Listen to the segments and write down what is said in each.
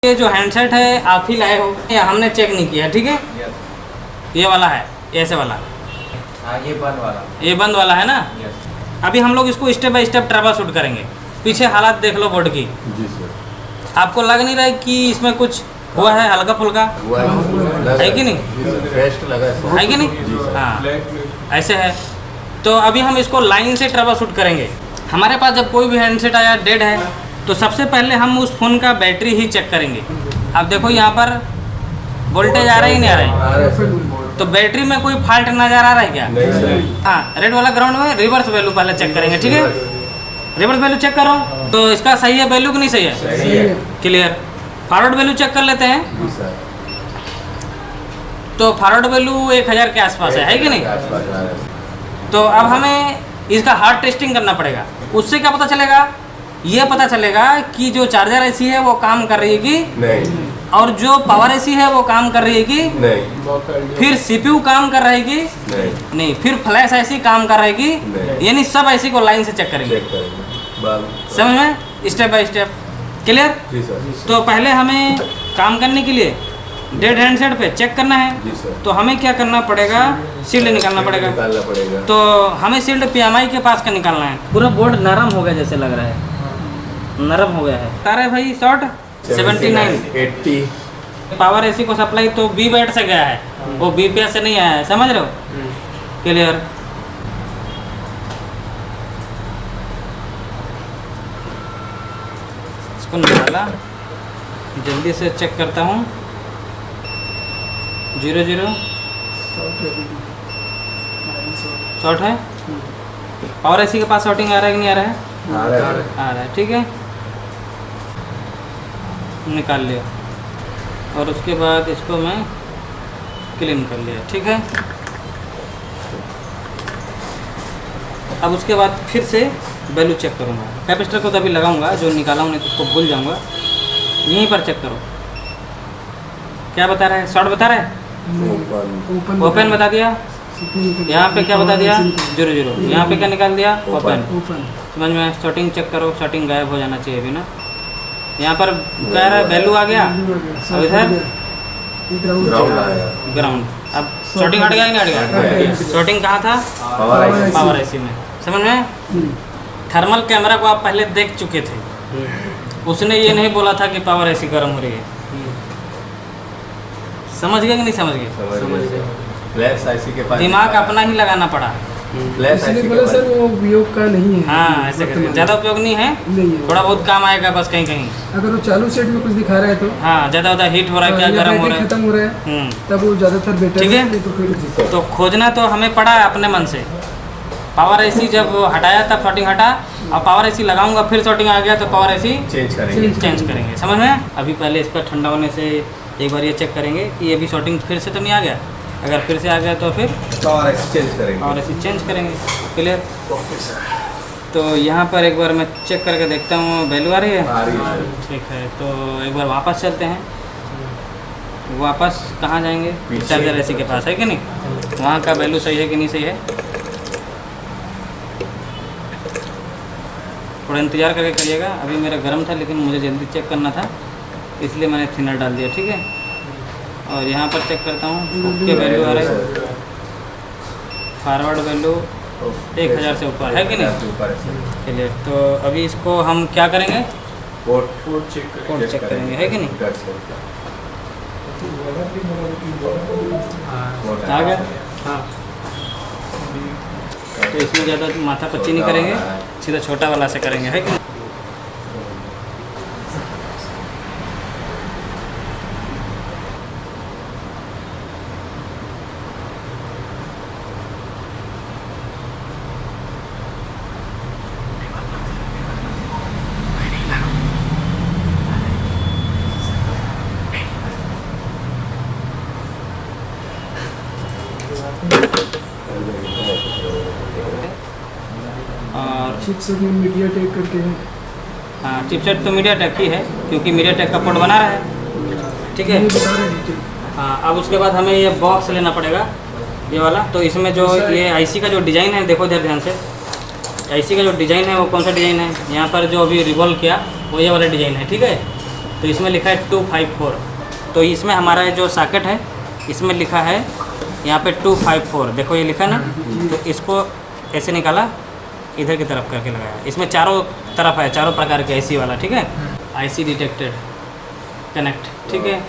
ये जो हैंडसेट है आप ही लाए हो या हमने चेक नहीं किया, ठीक है। ये वाला है, ऐसे वाला। हाँ, ये बंद वाला है ना। अभी हम लोग इसको step by step trouble shoot करेंगे। पीछे हालात देख लो बोर्ड की। जी सर। आपको लग नहीं रहा है कि इसमें कुछ हुआ है, हल्का फुल्का है कि नहीं? है कि नहीं? हाँ, ऐसे है। तो अभी हम इसको लाइन से ट्रबल शूट करेंगे। हमारे पास जब कोई भी हैंडसेट आया डेड है तो सबसे पहले हम उस फ़ोन का बैटरी ही चेक करेंगे। अब देखो यहाँ पर वोल्टेज आ रहा है कि नहीं आ रहा है? तो बैटरी में कोई फॉल्ट नज़र आ रहा है क्या? हाँ, रेड वाला ग्राउंड में रिवर्स वैल्यू पहले चेक करेंगे, ठीक है। रिवर्स वैल्यू चेक करो तो इसका सही है वैल्यू कि नहीं सही है? क्लियर। फॉरवर्ड वैल्यू चेक कर लेते हैं। तो फॉरवर्ड वैल्यू 1000 के आसपास है कि नहीं? तो अब हमें इसका हार्ड टेस्टिंग करना पड़ेगा। उससे क्या पता चलेगा? ये पता चलेगा कि जो चार्जर एसी है वो काम कर रही है कि नहीं, और जो पावर एसी है वो काम कर रही है कि नहीं, फिर सीपीयू काम कर रही है कि नहीं, फिर फ्लैश एसी काम कर रही है कि, यानी सब एसी को लाइन से चेक करेंगे। समझ में? Step by step. क्लियर? तो पहले हमें काम करने के लिए डेड हैंडसेट पे चेक करना है। तो हमें क्या करना पड़ेगा? शील्ड निकालना पड़ेगा। तो हमें शील्ड पीएमआई के पास का निकालना है। पूरा बोर्ड नरम हो गया जैसे लग रहा है, नरम हो गया है। तारे भाई शॉर्ट 79 80 पावर एसी को सप्लाई तो बी बैट से गया है, वो बीपीएस से नहीं आया है। समझ रहे हो? क्लियर। इसको निकाला, जल्दी से चेक करता हूँ। 00 शॉर्ट है। पावर एसी के पास शॉर्टिंग आ रहा है कि नहीं आ रहा है? आ रहा है, ठीक है। निकाल लिया और उसके बाद इसको मैं क्लीन कर लिया, ठीक है। अब उसके बाद फिर से वैल्यू चेक करूँगा। कैपेसिटर को तो अभी लगाऊंगा, जो निकाला हूँ नहीं तो उसको भूल जाऊँगा। यहीं पर चेक करो क्या बता रहा है। शॉर्ट बता रहा है, ओपन बता दिया। यहाँ पे क्या बता दिया? 00। यहाँ पे क्या निकाल दिया? ओपन। समझ में? शॉर्टिंग चेक करो, शॉर्टिंग गायब हो जाना चाहिए अभी ना। यहाँ पर कह रहा है वैल्यू आ गया, और इधर ग्राउंड। अब शॉर्टिंग हट गया कि नहीं हट गया? शॉर्टिंग कहाँ था? पावर एसी में। समझ में? थर्मल कैमरा को आप पहले देख चुके थे, उसने ये नहीं बोला था कि पावर एसी गर्म हो रही है। समझ गए कि नहीं समझ गए? फ्लैश आईसी के पास दिमाग अपना ही लगाना पड़ा। फ्लैश आईसी बोला सर वो उपयोग का नहीं है। हाँ, ऐसे करके ज़्यादा उपयोग नहीं है, थोड़ा बहुत काम आएगा बस कहीं कहीं। अगर वो चालू सेट में कुछ दिखा रहा है तो हाँ, ज़्यादा हीट हो रहा है, क्या गर्म हो रहा है, खत्म हो रहा है, तब वो ज़्यादातर बेटर ठीक है। तो खोजना तो हमें पड़ा है अपने मन से। पावर एसी जब हटाया तब शॉर्टिंग हटा, अब पावर एसी लगाऊंगा फिर शॉर्टिंग आ गया तो पावर एसी चेंज करेंगे। समझ में? अभी पहले इसका ठंडा होने से एक बार ये चेक करेंगे कि अभी शॉर्टिंग फिर से तो नहीं आ गया। अगर फिर से आ गया तो फिर पावर एसी चेंज करेंगे। क्लियर। तो यहाँ पर एक बार मैं चेक करके देखता हूँ वैल्यू आ रही है। ठीक है, तो एक बार वापस चलते हैं। वापस कहाँ जाएंगे? चार्जर एसी के पास है कि नहीं, वहाँ का वैल्यू सही है कि नहीं सही है। थोड़ा इंतज़ार करके करिएगा। अभी मेरा गर्म था लेकिन मुझे जल्दी चेक करना था, इसलिए मैंने थिनर डाल दिया, ठीक है। और यहाँ पर चेक करता हूँ क्या वैल्यू आ रहा है। फॉरवर्ड वैल्यू 1000 से ऊपर है कि नहीं? चलिए, तो अभी इसको हम क्या करेंगे? पोर्ट चेक करेंगे, है कि नहीं? आ गया। हाँ, तो इसमें ज़्यादा माथा पच्ची नहीं करेंगे, सीधा छोटा वाला से करेंगे, है कि नहीं? और चिपसेट में मीडियाटेक करके है। हाँ, चिपसेट तो मीडियाटेक की है क्योंकि मीडियाटेक का पोर्ट बना रहा है, ठीक है। हाँ, अब उसके बाद हमें ये बॉक्स लेना पड़ेगा, ये वाला। तो इसमें जो ये आईसी का जो डिज़ाइन है, देखो इधर ध्यान से। आईसी का जो डिज़ाइन है वो कौन सा डिज़ाइन है? यहाँ पर जो अभी रिवॉल्व किया वो ये वाला डिज़ाइन है, ठीक है। तो इसमें लिखा है 254। तो इसमें हमारा जो सॉकेट है इसमें लिखा है यहाँ पे 254, देखो ये लिखा ना। तो इसको ऐसे निकाला, इधर की तरफ करके लगाया। इसमें चारों तरफ है, चारों प्रकार के आईसी वाला, ठीक है। आईसी डिटेक्टेड, कनेक्ट, ठीक है।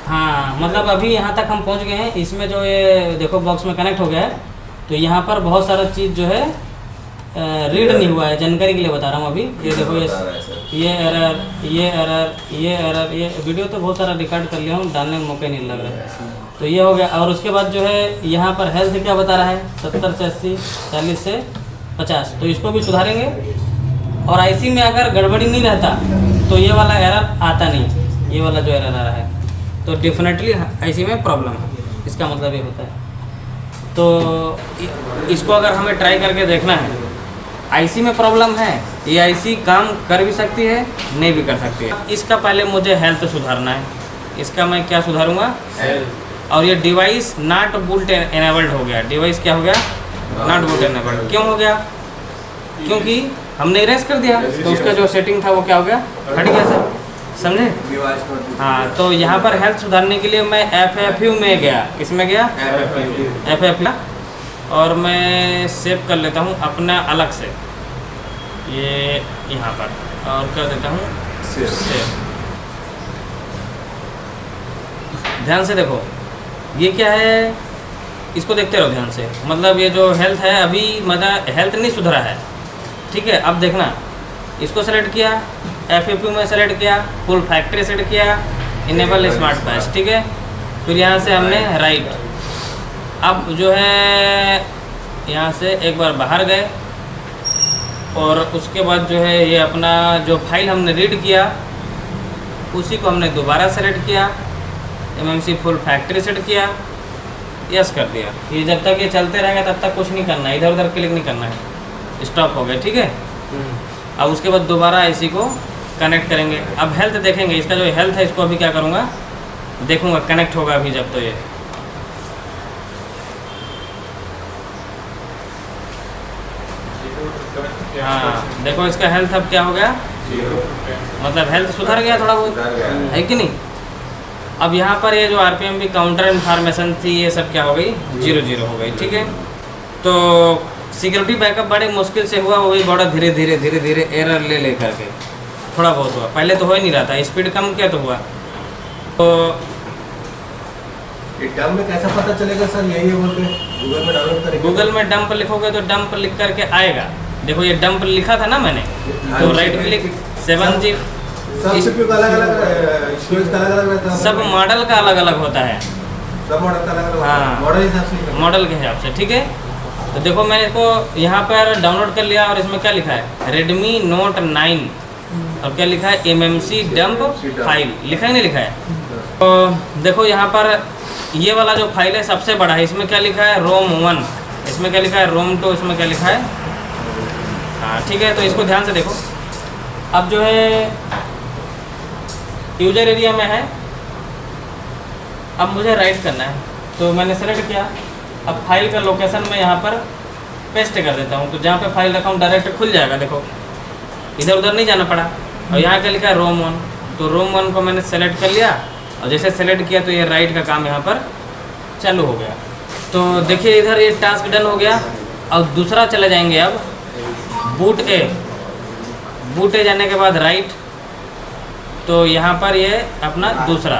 हाँ, मतलब अभी यहाँ तक हम पहुँच गए हैं। इसमें जो ये देखो बॉक्स में कनेक्ट हो गया है। तो यहाँ पर बहुत सारा चीज़ जो है रीड नहीं हुआ है, जानकारी के लिए बता रहा हूँ अभी। ये देखो ये एरर, ये एरर, ये एरर, ये वीडियो तो बहुत सारा रिकॉर्ड कर लिया हूँ, डालने में मौका नहीं लग रहा है। तो ये हो गया। और उसके बाद जो है यहाँ पर हेल्थ क्या बता रहा है, 70 से 80, 40 से 50। तो इसको भी सुधारेंगे। और आईसी में अगर गड़बड़ी नहीं रहता तो ये वाला एरर आता नहीं, ये वाला जो एरर आ रहा है तो डेफिनेटली आईसी में प्रॉब्लम है, इसका मतलब ये होता है। तो इसको अगर हमें ट्राई करके देखना है, आईसी में प्रॉब्लम है, ये आईसी काम कर भी सकती है, नहीं भी कर सकती है। इसका पहले मुझे हेल्थ सुधारना है। इसका मैं क्या सुधारूंगा, और ये डिवाइस नॉट बूट एनेबल्ड हो गया। डिवाइस क्या हो गया, नॉट बूट एनेबल्ड। क्यों हो गया, क्योंकि हमने इरेज कर दिया, तो उसका जो सेटिंग था वो क्या हो गया, हट गया सर, समझे। हाँ, तो यहाँ पर हेल्थ सुधारने के लिए मैं FFU में गया। किसमें गया, FFU। और मैं सेव कर लेता हूँ अपना अलग से, ये यहाँ पर, और कर देता हूँ सेव। ध्यान से देखो ये क्या है, इसको देखते रहो ध्यान से। मतलब ये जो हेल्थ है अभी, मतलब हेल्थ नहीं सुधरा है, ठीक है। अब देखना, इसको सेलेक्ट किया, FFU में सेलेक्ट किया, फुल फैक्ट्री सेलेक्ट किया, इनेबल स्मार्ट पैच, ठीक है। फिर यहाँ से हमने राइट। अब जो है यहाँ से एक बार बाहर गए, और उसके बाद जो है ये अपना जो फाइल हमने रीड किया उसी को हमने दोबारा सेलेक्ट किया, MMC फुल फैक्ट्री सेट किया, यस कर दिया। ये जब तक ये चलते रहेगा तब तक कुछ नहीं करना है, इधर उधर क्लिक नहीं करना है, स्टॉप हो गया, ठीक है। अब उसके बाद दोबारा आईसी को कनेक्ट करेंगे। अब हेल्थ देखेंगे, इसका जो हेल्थ है इसको अभी क्या करूँगा, देखूँगा कनेक्ट होगा अभी जब। तो ये हाँ देखो, इसका हेल्थ अब क्या हो गया, मतलब हेल्थ सुधर गया थोड़ा बहुत, है कि नहीं। अब यहाँ पर ये जो RPM भी काउंटर इन्फॉर्मेशन थी, ये सब क्या हो गई, 0 हो गई, ठीक है। तो सिक्योरिटी बैकअप बड़े मुश्किल से हुआ, वो भी बड़ा धीरे धीरे एरर ले करके थोड़ा बहुत हुआ। पहले तो हो ही नहीं रहा था, स्पीड कम किया तो हुआ। तो डंप में कैसा पता चलेगा सर, यही है बोल के गूगल में डाउनलोड करेंगे। गूगल में डंप लिखोगे तो डंप लिख करके आएगा। देखो ये डंप लिखा था ना मैंने, तो राइट क्लिक 7G। सब CPU का अलग-अलग, स्टोरेज का अलग-अलग रहता है, सब मॉडल का अलग अलग होता है, सब मॉडल का अलग-अलग होता है, हाँ, मॉडल हिसाब से, मॉडल के हिसाब से, ठीक है। तो देखो मैंने इसको यहाँ पर डाउनलोड कर लिया, और इसमें क्या लिखा है, Redmi Note 9, और क्या लिखा है, MMC डंप फाइल, लिखा ही नहीं लिखा है। तो देखो यहाँ पर ये वाला जो फाइल है सबसे बड़ा है, इसमें क्या लिखा है, ROM 1, इसमें क्या लिखा है, ROM 2, इसमें क्या लिखा है, हाँ ठीक है। तो इसको ध्यान से देखो। अब जो है यूजर एरिया में है, अब मुझे राइट करना है, तो मैंने सेलेक्ट किया। अब फाइल का लोकेशन मैं यहाँ पर पेस्ट कर देता हूँ, तो जहाँ पे फाइल रखा हूँ डायरेक्ट खुल जाएगा। देखो इधर उधर नहीं जाना पड़ा। और यहाँ क्या लिखा है, ROM 1, तो ROM 1 को मैंने सेलेक्ट कर लिया, और जैसे सेलेक्ट किया तो ये राइट का काम यहाँ पर चालू हो गया। तो देखिए इधर ये टास्क डन हो गया। और दूसरा चले जाएंगे अब बूट ए जाने के बाद राइट, तो यहाँ पर ये अपना दूसरा,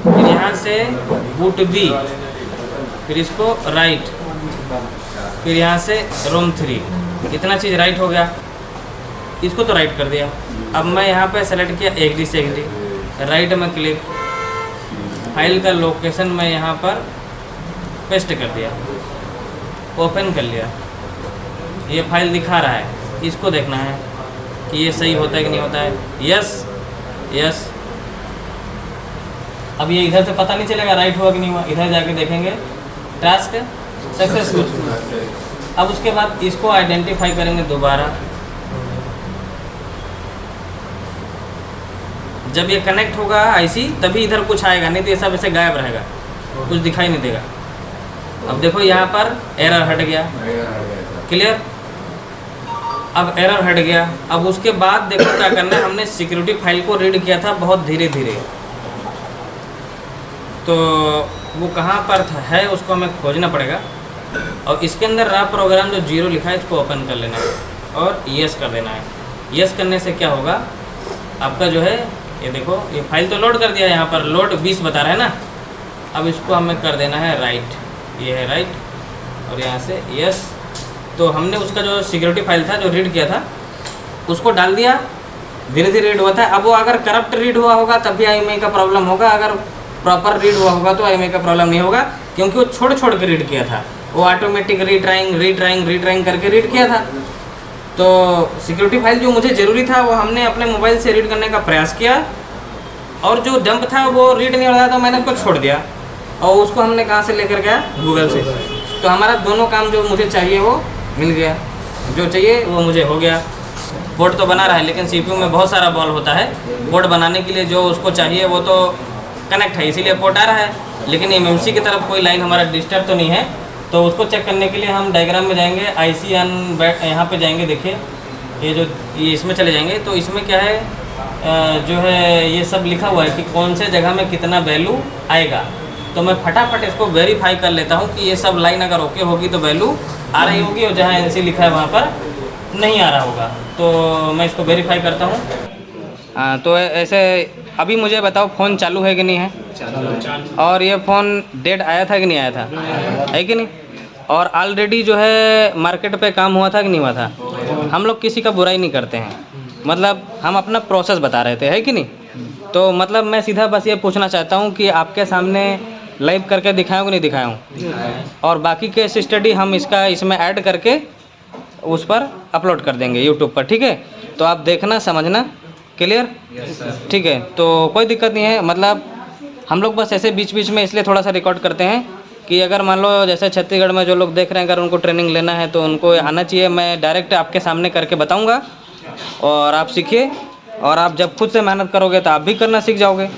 फिर यहाँ से बूट बी, फिर इसको राइट, फिर यहाँ से ROM 3, इतना चीज़ राइट हो गया। इसको तो राइट कर दिया। अब मैं यहाँ पे सेलेक्ट किया एग्री से एग्री, राइट में क्लिक, फाइल का लोकेशन मैं यहाँ पर पेस्ट कर दिया, ओपन कर लिया। ये फाइल दिखा रहा है, इसको देखना है कि ये सही होता है कि नहीं होता है। Yes yes. अब ये इधर से पता नहीं चलेगा राइट हुआ कि नहीं हुआ, इधर जाके देखेंगे टास्क सक्सेसफुल। अब उसके बाद इसको आइडेंटिफाई करेंगे दोबारा। जब ये कनेक्ट होगा आईसी तभी इधर कुछ आएगा, नहीं तो ये सब ऐसे गायब रहेगा, कुछ दिखाई नहीं देगा। अब देखो यहाँ पर एरर हट गया, क्लियर। अब एरर हट गया। अब उसके बाद देखो क्या करना है, हमने सिक्योरिटी फाइल को रीड किया था बहुत धीरे धीरे, तो वो कहाँ पर है उसको हमें खोजना पड़ेगा। और इसके अंदर रहा प्रोग्राम जो 0 लिखा है इसको ओपन कर लेना है और यस कर देना है। यस करने से क्या होगा, आपका जो है ये देखो ये फाइल तो लोड कर दिया है, यहाँ पर लोड 20 बता रहा है ना। अब इसको हमें कर देना है राइट, ये है राइट, और यहाँ से यस। तो हमने उसका जो सिक्योरिटी फाइल था जो रीड किया था उसको डाल दिया, धीरे धीरे रीड हुआ था। अब वो अगर करप्ट रीड हुआ होगा तब भी IMEI का प्रॉब्लम होगा, अगर प्रॉपर रीड हुआ होगा तो IMEI का प्रॉब्लम नहीं होगा, क्योंकि वो छोड़ छोड़ के रीड किया था, वो ऑटोमेटिक रीट्राइंग करके रीड किया था। तो सिक्योरिटी फाइल जो मुझे ज़रूरी था वो हमने अपने मोबाइल से रीड करने का प्रयास किया, और जो डंप था वो रीड नहीं हो रहा था, मैंने उसको छोड़ दिया और उसको हमने कहाँ से लेकर गया, गूगल से। तो हमारा दोनों काम जो मुझे चाहिए वो मिल गया, जो चाहिए वो मुझे हो गया। पोर्ट तो बना रहा है लेकिन CPU में बहुत सारा बॉल होता है, पोर्ट बनाने के लिए जो उसको चाहिए वो तो कनेक्ट है, इसीलिए पोर्ट आ रहा है, लेकिन MMC की तरफ कोई लाइन हमारा डिस्टर्ब तो नहीं है। तो उसको चेक करने के लिए हम डायग्राम में जाएंगे, IC अन यहाँ पे जाएंगे, देखिए ये इसमें चले जाएंगे। तो इसमें क्या है, जो है ये सब लिखा हुआ है कि कौन से जगह में कितना वैल्यू आएगा। तो मैं फटाफट इसको वेरीफाई कर लेता हूँ कि ये सब लाइन अगर ओके होगी तो वैल्यू आ रही होगी, और जहाँ NC लिखा है वहाँ पर नहीं आ रहा होगा। तो मैं इसको वेरीफाई करता हूँ। तो ऐसे अभी मुझे बताओ फ़ोन चालू है कि नहीं है, और ये फ़ोन डेट आया था कि नहीं आया था, है कि नहीं, और ऑलरेडी जो है मार्केट पे काम हुआ था कि नहीं हुआ था। हम लोग किसी का बुराई नहीं करते हैं, मतलब हम अपना प्रोसेस बता रहे थे, है कि नहीं। तो मतलब मैं सीधा बस ये पूछना चाहता हूँ कि आपके सामने लाइव करके दिखाऊँ कि नहीं दिखाऊँ, और बाकी केस स्टडी हम इसमें ऐड करके उस पर अपलोड कर देंगे यूट्यूब पर, ठीक है। तो आप देखना समझना, क्लियर, ठीक है। तो कोई दिक्कत नहीं है, मतलब हम लोग बस ऐसे बीच बीच में इसलिए थोड़ा सा रिकॉर्ड करते हैं कि अगर मान लो जैसे छत्तीसगढ़ में जो लोग देख रहे हैं अगर उनको ट्रेनिंग लेना है तो उनको आना चाहिए। मैं डायरेक्ट आपके सामने करके बताऊंगा और आप सीखिए, और आप जब खुद से मेहनत करोगे तो आप भी करना सीख जाओगे।